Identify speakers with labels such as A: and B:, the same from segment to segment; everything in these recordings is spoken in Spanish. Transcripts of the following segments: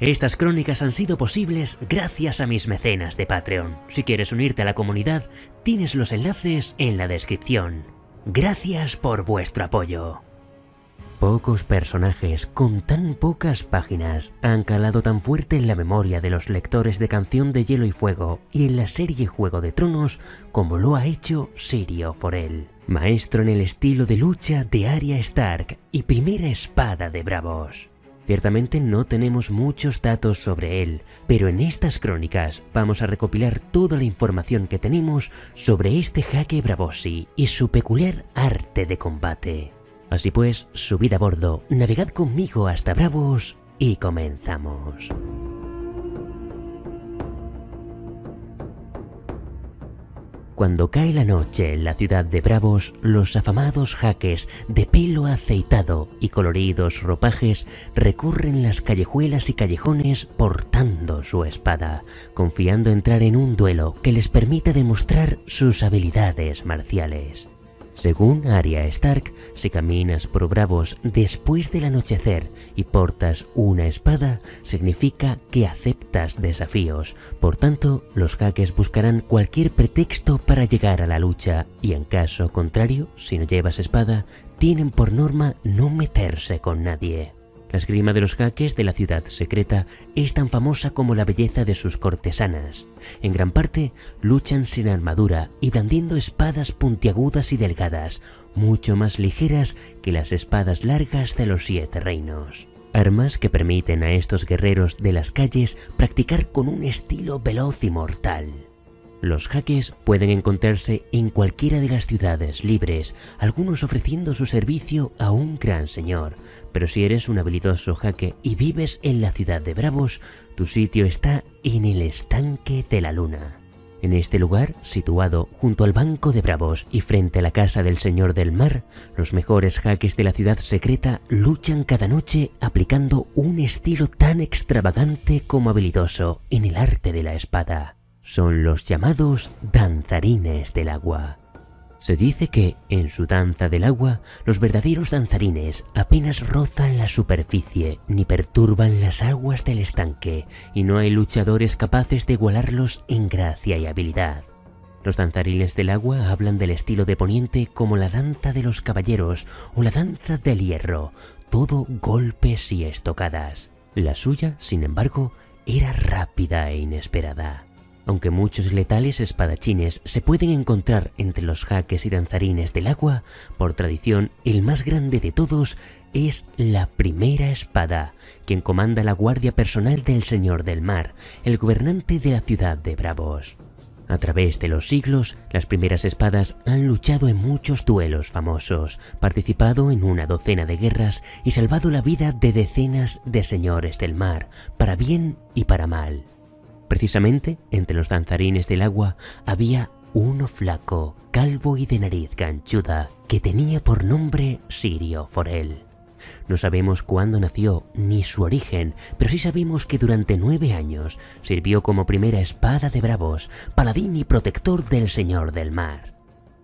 A: Estas crónicas han sido posibles gracias a mis mecenas de Patreon. Si quieres unirte a la comunidad, tienes los enlaces en la descripción. Gracias por vuestro apoyo. Pocos personajes con tan pocas páginas han calado tan fuerte en la memoria de los lectores de Canción de Hielo y Fuego y en la serie Juego de Tronos como lo ha hecho Syrio Forel, maestro en el estilo de lucha de Arya Stark y primera espada de Braavos. Ciertamente no tenemos muchos datos sobre él, pero en estas crónicas vamos a recopilar toda la información que tenemos sobre este jaque Braavosi y su peculiar arte de combate. Así pues, subid a bordo, navegad conmigo hasta Braavos y comenzamos. Cuando cae la noche en la ciudad de Braavos, los afamados jaques de pelo aceitado y coloridos ropajes recorren las callejuelas y callejones portando su espada, confiando entrar en un duelo que les permita demostrar sus habilidades marciales. Según Arya Stark, si caminas por Braavos después del anochecer y portas una espada, significa que aceptas desafíos. Por tanto, los jaques buscarán cualquier pretexto para llegar a la lucha y en caso contrario, si no llevas espada, tienen por norma no meterse con nadie. La esgrima de los jaques de la ciudad secreta es tan famosa como la belleza de sus cortesanas. En gran parte luchan sin armadura y blandiendo espadas puntiagudas y delgadas, mucho más ligeras que las espadas largas de los 7 reinos. Armas que permiten a estos guerreros de las calles practicar con un estilo veloz y mortal. Los jaques pueden encontrarse en cualquiera de las ciudades libres, algunos ofreciendo su servicio a un gran señor, pero si eres un habilidoso jaque y vives en la ciudad de Braavos, tu sitio está en el Estanque de la Luna. En este lugar, situado junto al Banco de Braavos y frente a la casa del Señor del Mar, los mejores jaques de la ciudad secreta luchan cada noche aplicando un estilo tan extravagante como habilidoso en el arte de la espada. Son los llamados danzarines del agua. Se dice que, en su danza del agua, los verdaderos danzarines apenas rozan la superficie ni perturban las aguas del estanque, y no hay luchadores capaces de igualarlos en gracia y habilidad. Los danzarines del agua hablan del estilo de Poniente como la danza de los caballeros o la danza del hierro, todo golpes y estocadas. La suya, sin embargo, era rápida e inesperada. Aunque muchos letales espadachines se pueden encontrar entre los jaques y danzarines del agua, por tradición el más grande de todos es la primera espada, quien comanda la guardia personal del Señor del Mar, el gobernante de la ciudad de Braavos. A través de los siglos, las primeras espadas han luchado en muchos duelos famosos, participado en una docena de guerras y salvado la vida de decenas de señores del mar, para bien y para mal. Precisamente, entre los danzarines del agua había uno flaco, calvo y de nariz ganchuda, que tenía por nombre Syrio Forel. No sabemos cuándo nació ni su origen, pero sí sabemos que durante 9 años sirvió como primera espada de Braavos, paladín y protector del Señor del Mar.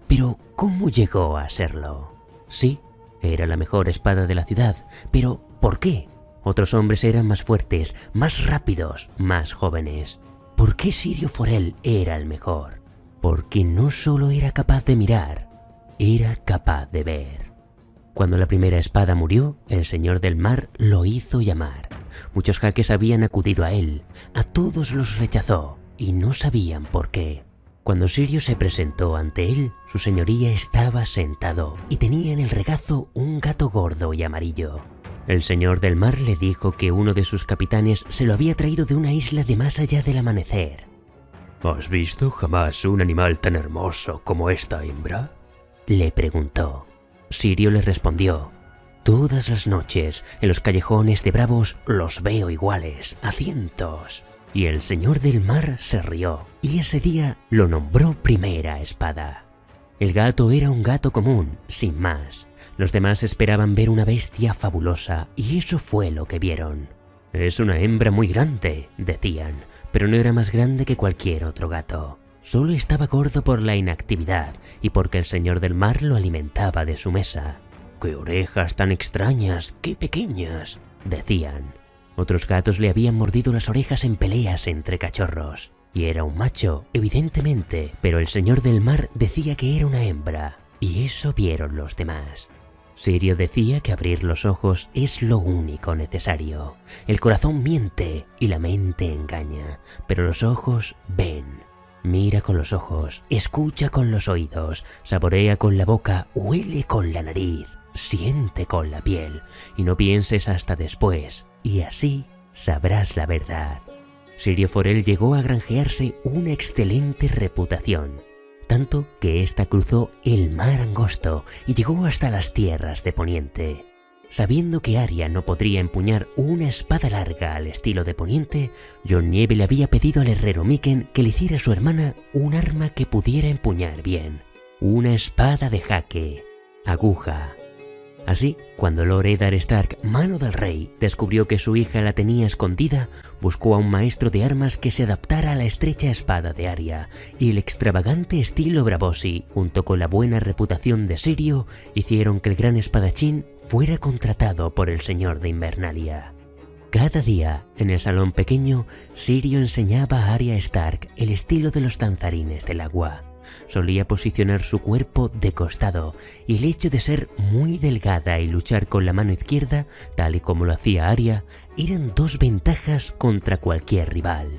A: Pero, ¿cómo llegó a serlo? Sí, era la mejor espada de la ciudad, pero ¿por qué? Otros hombres eran más fuertes, más rápidos, más jóvenes. ¿Por qué Syrio Forel era el mejor? Porque no solo era capaz de mirar, era capaz de ver. Cuando la primera espada murió, el Señor del Mar lo hizo llamar. Muchos jaques habían acudido a él, a todos los rechazó y no sabían por qué. Cuando Syrio se presentó ante él, su señoría estaba sentado y tenía en el regazo un gato gordo y amarillo. El Señor del Mar le dijo que uno de sus capitanes se lo había traído de una isla de más allá del amanecer.
B: ¿Has visto jamás un animal tan hermoso como esta hembra?,
A: le preguntó. Syrio le respondió: todas las noches en los callejones de Braavos los veo iguales, a cientos. Y el Señor del Mar se rió, y ese día lo nombró primera espada. El gato era un gato común, sin más. Los demás esperaban ver una bestia fabulosa, y eso fue lo que vieron.
B: Es una hembra muy grande, decían,
A: pero no era más grande que cualquier otro gato. Solo estaba gordo por la inactividad y porque el Señor del Mar lo alimentaba de su mesa.
B: ¡Qué orejas tan extrañas, qué pequeñas!,
A: decían. Otros gatos le habían mordido las orejas en peleas entre cachorros. Y era un macho, evidentemente, pero el señor del mar decía que era una hembra. Y eso vieron los demás. Sirio decía que abrir los ojos es lo único necesario. El corazón miente y la mente engaña, pero los ojos ven. Mira con los ojos, escucha con los oídos, saborea con la boca, huele con la nariz, siente con la piel y no pienses hasta después, y así sabrás la verdad. Sirio Forel llegó a granjearse una excelente reputación, tanto que ésta cruzó el mar angosto y llegó hasta las tierras de Poniente. Sabiendo que Arya no podría empuñar una espada larga al estilo de Poniente, Jon Nieve le había pedido al herrero Mikken que le hiciera a su hermana un arma que pudiera empuñar bien, una espada de jaque, aguja. Así, cuando Lord Eddard Stark, mano del rey, descubrió que su hija la tenía escondida, buscó a un maestro de armas que se adaptara a la estrecha espada de Arya, y el extravagante estilo Braavosi, junto con la buena reputación de Sirio, hicieron que el gran espadachín fuera contratado por el señor de Invernalia. Cada día, en el salón pequeño, Sirio enseñaba a Arya Stark el estilo de los danzarines del agua. Solía posicionar su cuerpo de costado, y el hecho de ser muy delgada y luchar con la mano izquierda, tal y como lo hacía Arya, eran dos ventajas contra cualquier rival.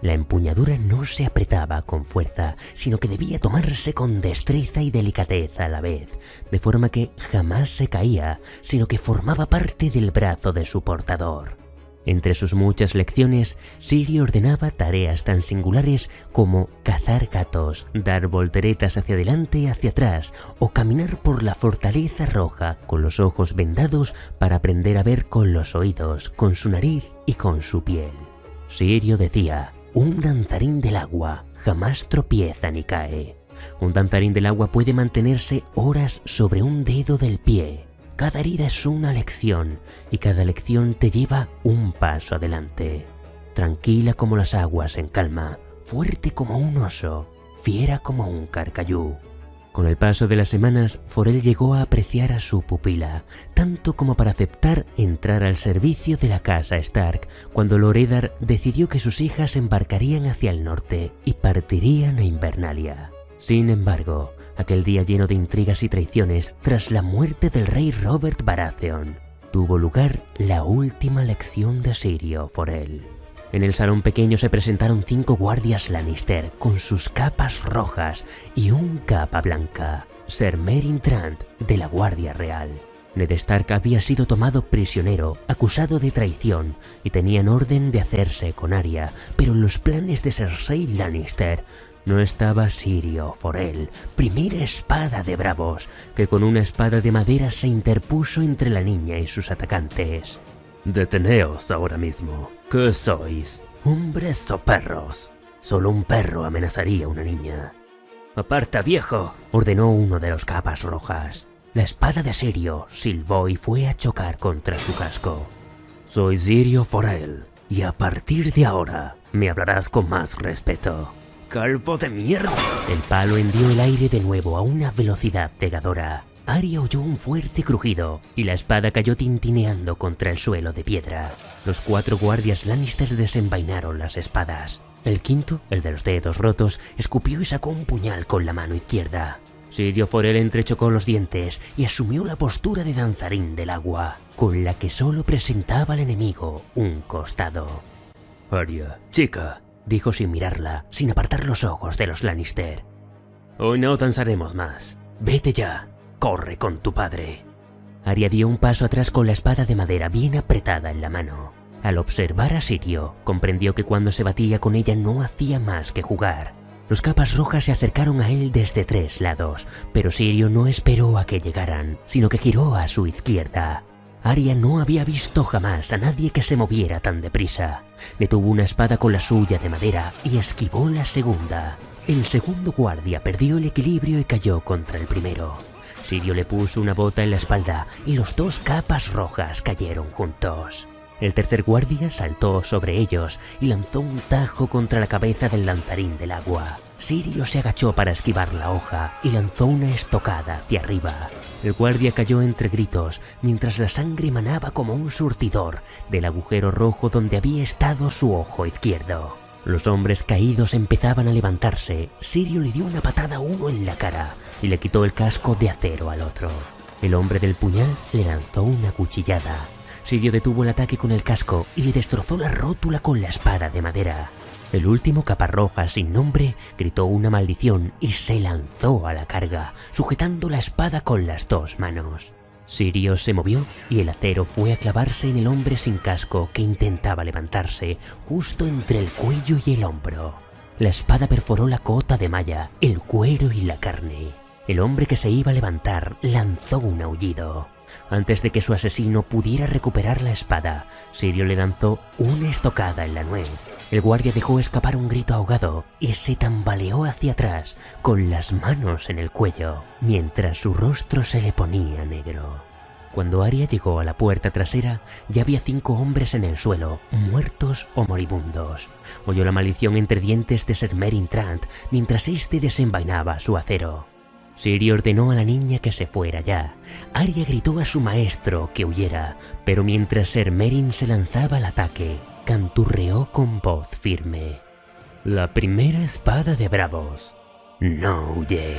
A: La empuñadura no se apretaba con fuerza, sino que debía tomarse con destreza y delicadeza a la vez, de forma que jamás se caía, sino que formaba parte del brazo de su portador. Entre sus muchas lecciones, Sirio ordenaba tareas tan singulares como cazar gatos, dar volteretas hacia adelante y hacia atrás, o caminar por la fortaleza roja con los ojos vendados para aprender a ver con los oídos, con su nariz y con su piel. Sirio decía: un danzarín del agua jamás tropieza ni cae. Un danzarín del agua puede mantenerse horas sobre un dedo del pie. Cada herida es una lección, y cada lección te lleva un paso adelante. Tranquila como las aguas en calma, fuerte como un oso, fiera como un carcayú. Con el paso de las semanas, Forel llegó a apreciar a su pupila, tanto como para aceptar entrar al servicio de la casa Stark, cuando Lord Eddard decidió que sus hijas embarcarían hacia el norte y partirían a Invernalia. Sin embargo, aquel día lleno de intrigas y traiciones, tras la muerte del rey Robert Baratheon, tuvo lugar la última lección de Sirio Forel. En el salón pequeño se presentaron 5 guardias Lannister con sus capas rojas y un capa blanca, Ser Meryn Trant de la Guardia Real. Ned Stark había sido tomado prisionero, acusado de traición, y tenían orden de hacerse con Arya, pero en los planes de Cersei Lannister no estaba Sirio Forel, primera espada de bravos, que con una espada de madera se interpuso entre la niña y sus atacantes.
B: Deteneos ahora mismo. ¿Qué sois?
A: ¿Hombres o perros? Solo un perro amenazaría a una niña.
B: ¡Aparta, viejo!,
A: ordenó uno de los capas rojas. La espada de Sirio silbó y fue a chocar contra su casco.
B: Soy Sirio Forel, y a partir de ahora me hablarás con más respeto. ¡Calvo de mierda!
A: El palo hendió el aire de nuevo a una velocidad cegadora. Arya oyó un fuerte crujido y la espada cayó tintineando contra el suelo de piedra. Los 4 guardias Lannister desenvainaron las espadas. El quinto, el de los dedos rotos, escupió y sacó un puñal con la mano izquierda. Sirio Forel entrechocó los dientes y asumió la postura de danzarín del agua, con la que solo presentaba al enemigo un costado.
B: Arya, chica,
A: dijo sin mirarla, sin apartar los ojos de los Lannister.
B: Hoy no danzaremos más.
A: Vete ya, corre con tu padre. Arya dio un paso atrás con la espada de madera bien apretada en la mano. Al observar a Sirio, comprendió que cuando se batía con ella no hacía más que jugar. Los capas rojas se acercaron a él desde 3 lados, pero Sirio no esperó a que llegaran, sino que giró a su izquierda. Arya no había visto jamás a nadie que se moviera tan deprisa. Detuvo una espada con la suya de madera y esquivó la segunda. El segundo guardia perdió el equilibrio y cayó contra el primero. Sirio le puso una bota en la espalda y los 2 capas rojas cayeron juntos. El tercer guardia saltó sobre ellos y lanzó un tajo contra la cabeza del lanzarín del agua. Sirio se agachó para esquivar la hoja y lanzó una estocada hacia arriba. El guardia cayó entre gritos mientras la sangre manaba como un surtidor del agujero rojo donde había estado su ojo izquierdo. Los hombres caídos empezaban a levantarse. Sirio le dio una patada a uno en la cara y le quitó el casco de acero al otro. El hombre del puñal le lanzó una cuchillada. Sirio detuvo el ataque con el casco y le destrozó la rótula con la espada de madera. El último caparroja sin nombre gritó una maldición y se lanzó a la carga, sujetando la espada con las dos manos. Sirio se movió y el acero fue a clavarse en el hombre sin casco que intentaba levantarse, justo entre el cuello y el hombro. La espada perforó la cota de malla, el cuero y la carne. El hombre que se iba a levantar lanzó un aullido. Antes de que su asesino pudiera recuperar la espada, Sirio le lanzó una estocada en la nuez. El guardia dejó escapar un grito ahogado y se tambaleó hacia atrás con las manos en el cuello, mientras su rostro se le ponía negro. Cuando Arya llegó a la puerta trasera, ya había 5 hombres en el suelo, muertos o moribundos. Oyó la maldición entre dientes de Ser Meryn Trant mientras este desenvainaba su acero. Sirio ordenó a la niña que se fuera ya. Arya gritó a su maestro que huyera, pero mientras Ser Meryn se lanzaba al ataque, canturreó con voz firme: «La primera espada de Bravos no huye».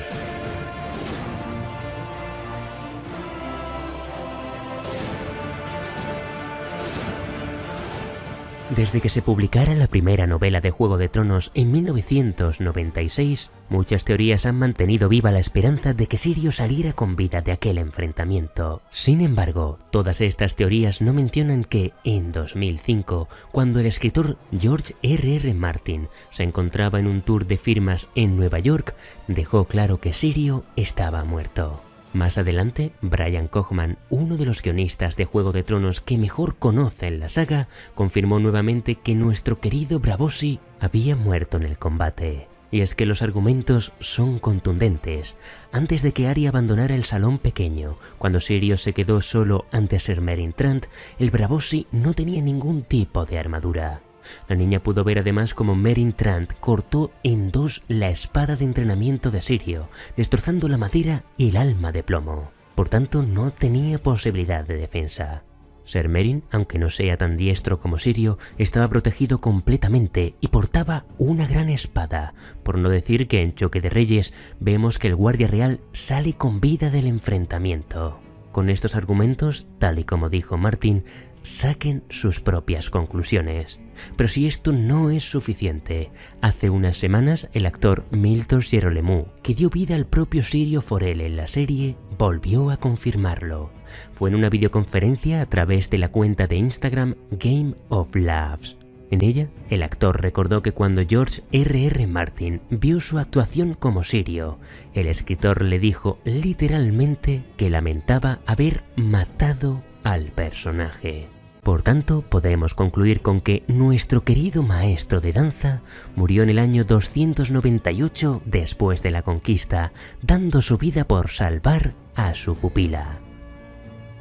A: Desde que se publicara la primera novela de Juego de Tronos en 1996, muchas teorías han mantenido viva la esperanza de que Sirio saliera con vida de aquel enfrentamiento. Sin embargo, todas estas teorías no mencionan que, en 2005, cuando el escritor George R.R. Martin se encontraba en un tour de firmas en Nueva York, dejó claro que Sirio estaba muerto. Más adelante, Brian Cogman, uno de los guionistas de Juego de Tronos que mejor conocen la saga, confirmó nuevamente que nuestro querido Braavosi había muerto en el combate. Y es que los argumentos son contundentes. Antes de que Arya abandonara el salón pequeño, cuando Sirio se quedó solo ante Ser Meryn Trant, el Braavosi no tenía ningún tipo de armadura. La niña pudo ver además cómo Meryn Trant cortó en 2 la espada de entrenamiento de Sirio, destrozando la madera y el alma de plomo. Por tanto, no tenía posibilidad de defensa. Ser Meryn, aunque no sea tan diestro como Sirio, estaba protegido completamente y portaba una gran espada, por no decir que en Choque de Reyes vemos que el guardia real sale con vida del enfrentamiento. Con estos argumentos, tal y como dijo Martin, saquen sus propias conclusiones. Pero si esto no es suficiente, hace unas semanas el actor Miltos Gerolemu, que dio vida al propio Syrio Forel en la serie, volvió a confirmarlo. Fue en una videoconferencia a través de la cuenta de Instagram Game of Laughs. En ella, el actor recordó que cuando George R.R. Martin vio su actuación como Sirio, el escritor le dijo literalmente que lamentaba haber matado al personaje. Por tanto, podemos concluir con que nuestro querido maestro de danza murió en el año 298 después de la conquista, dando su vida por salvar a su pupila.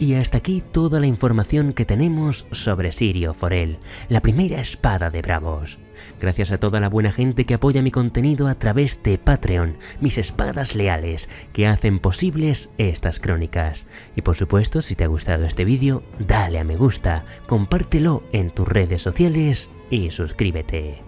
A: Y hasta aquí toda la información que tenemos sobre Syrio Forel, la primera espada de Bravos. Gracias a toda la buena gente que apoya mi contenido a través de Patreon, mis espadas leales, que hacen posibles estas crónicas. Y por supuesto, si te ha gustado este vídeo, dale a me gusta, compártelo en tus redes sociales y suscríbete.